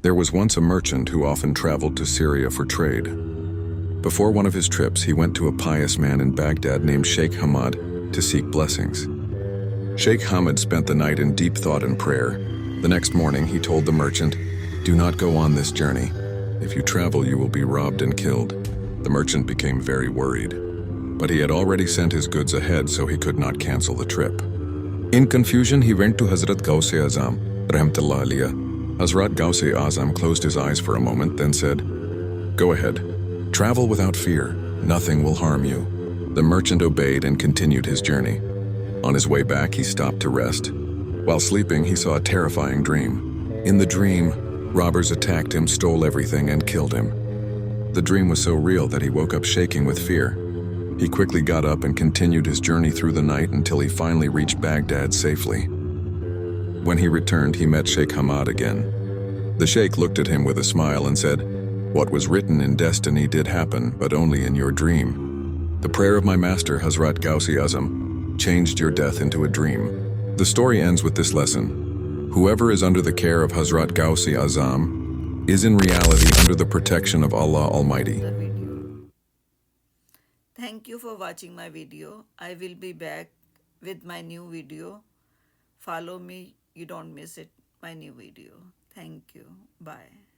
There was once a merchant who often traveled to Syria for trade. Before one of his trips, he went to a pious man in Baghdad named Sheikh Hammad to seek blessings. Sheikh Hammad spent the night in deep thought and prayer. The next morning, he told the merchant, "Do not go on this journey. If you travel, you will be robbed and killed." The merchant became very worried, but he had already sent his goods ahead, so he could not cancel the trip. In confusion, he went to Hazrat Ghaus-e-Azam, rahmatullah alayhi. Hazrat Ghaus-e-Azam closed his eyes for a moment, then said, "Go ahead. Travel without fear. Nothing will harm you." The merchant obeyed and continued his journey. On his way back, he stopped to rest. While sleeping, he saw a terrifying dream. In the dream, robbers attacked him, stole everything, and killed him. The dream was so real that he woke up shaking with fear. He quickly got up and continued his journey through the night until he finally reached Baghdad safely. When he returned, he met Sheikh Hammad again. The sheikh looked at him with a smile and said, "What was written in destiny did happen, but only in your dream. The prayer of my master, Hazrat Ghaus-e-Azam, changed your death into a dream." The story ends with this lesson: whoever is under the care of Hazrat Ghaus-e-Azam is in reality under the protection of Allah Almighty. Thank you for watching my video. I will be back with my new video. Follow me, you don't miss it, my new video. Thank you. Bye.